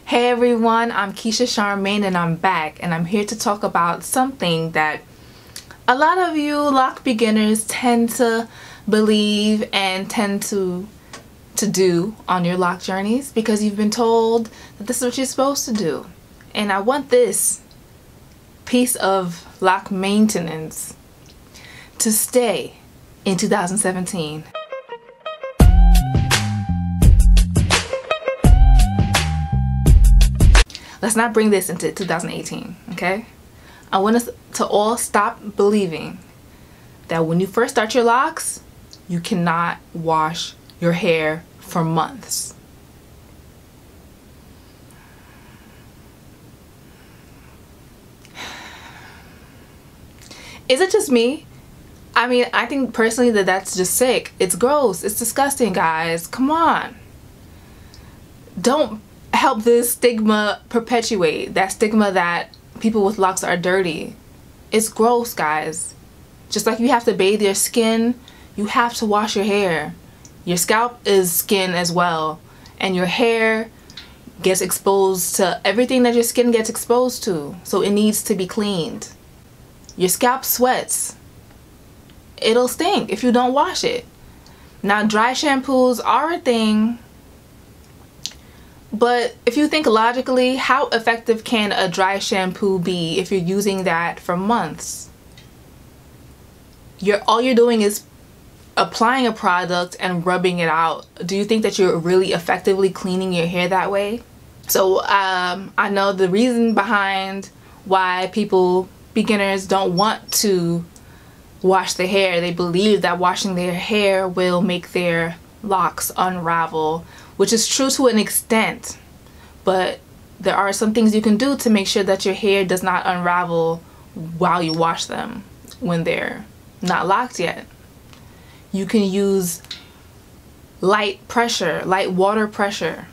Hey everyone, I'm Keisha Charmaine and I'm back, and I'm here to talk about something that a lot of you lock beginners tend to believe and tend to do on your lock journeys because you've been told that this is what you're supposed to do. And I want this piece of lock maintenance to stay in 2017. Let's not bring this into 2018, okay? I want us to all stop believing that when you first start your locks, you cannot wash your hair for months. Is it just me? I mean, I think personally that that's just sick. It's gross. It's disgusting, guys. Come on. Don't help this stigma perpetuate. That stigma that people with locks are dirty. It's gross, guys. Just like you have to bathe your skin, you have to wash your hair. Your scalp is skin as well. And your hair gets exposed to everything that your skin gets exposed to. So it needs to be cleaned. Your scalp sweats. It'll stink if you don't wash it. Now, dry shampoos are a thing. But if you think logically, how effective can a dry shampoo be if you're using that for months? All you're doing is applying a product and rubbing it out. Do you think that you're really effectively cleaning your hair that way? So I know the reason behind why beginners don't want to wash their hair. They believe that washing their hair will make their locks unravel, which is true to an extent, but there are some things you can do to make sure that your hair does not unravel while you wash them when they're not locked yet. You can use light water pressure.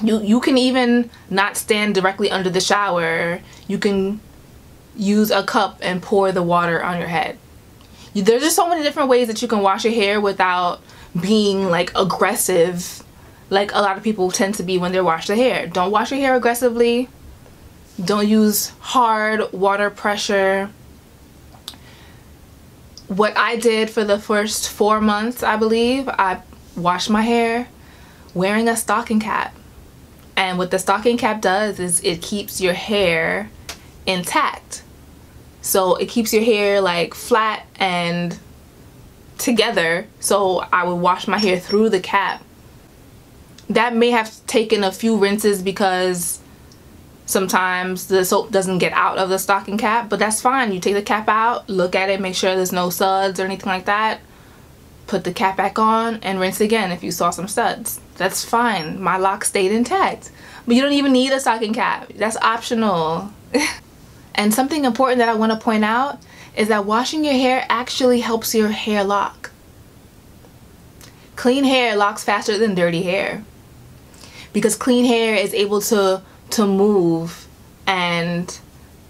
You can even not stand directly under the shower. You can use a cup and pour the water on your head. There's just so many different ways that you can wash your hair without being like aggressive like a lot of people tend to be when they wash their hair. Don't wash your hair aggressively. Don't use hard water pressure. What I did for the first 4 months, I believe, I washed my hair wearing a stocking cap. And what the stocking cap does is it keeps your hair intact. So it keeps your hair like flat and together. So I would wash my hair through the cap. That may have taken a few rinses because sometimes the soap doesn't get out of the stocking cap, but that's fine. You take the cap out, look at it, make sure there's no suds or anything like that. Put the cap back on and rinse again if you saw some suds. That's fine. My locks stayed intact. But you don't even need a stocking cap. That's optional. And something important that I want to point out is that washing your hair actually helps your hair lock. Clean hair locks faster than dirty hair because clean hair is able to move and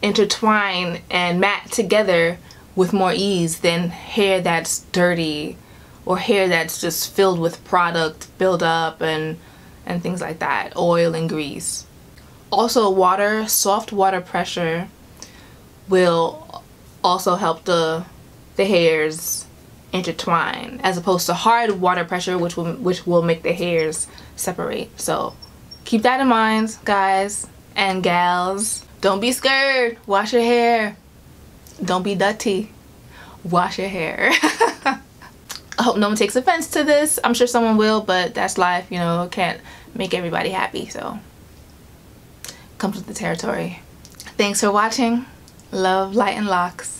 intertwine and mat together with more ease than hair that's dirty or hair that's just filled with product buildup and things like that, oil and grease. Also, soft water pressure will also help the hairs intertwine, as opposed to hard water pressure, which will make the hairs separate. So keep that in mind, guys and gals. Don't be scared. Wash your hair. Don't be dirty. Wash your hair. I hope no one takes offense to this. I'm sure someone will, but that's life, you know. Can't make everybody happy, so comes with the territory. Thanks for watching. Love, light, and locks.